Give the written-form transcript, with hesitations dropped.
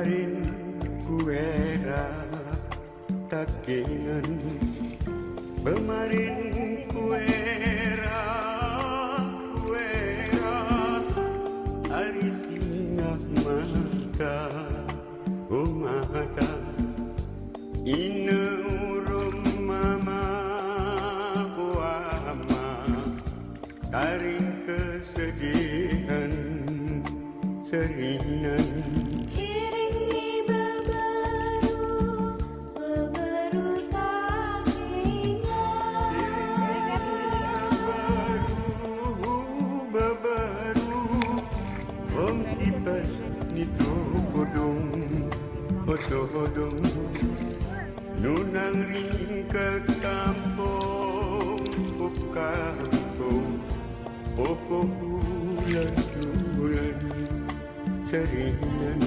Bemarin kuera takengan, bemarin kuera ari tingah mata mata ina urung mama buama taring kesedihan serinan. Nito hodong nunang ring ke kampung pokok bulan seringan.